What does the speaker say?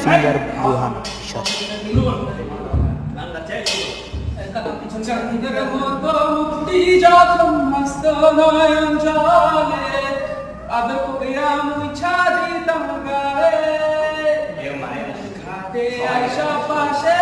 Singer Burhan ইরশাদ। চাঁদের মতো মুক্তি যখন মস্ত নয়ন জলে আদর করিয়া মুছা দিতাম গায়ে ঘাটে আইসা পাশে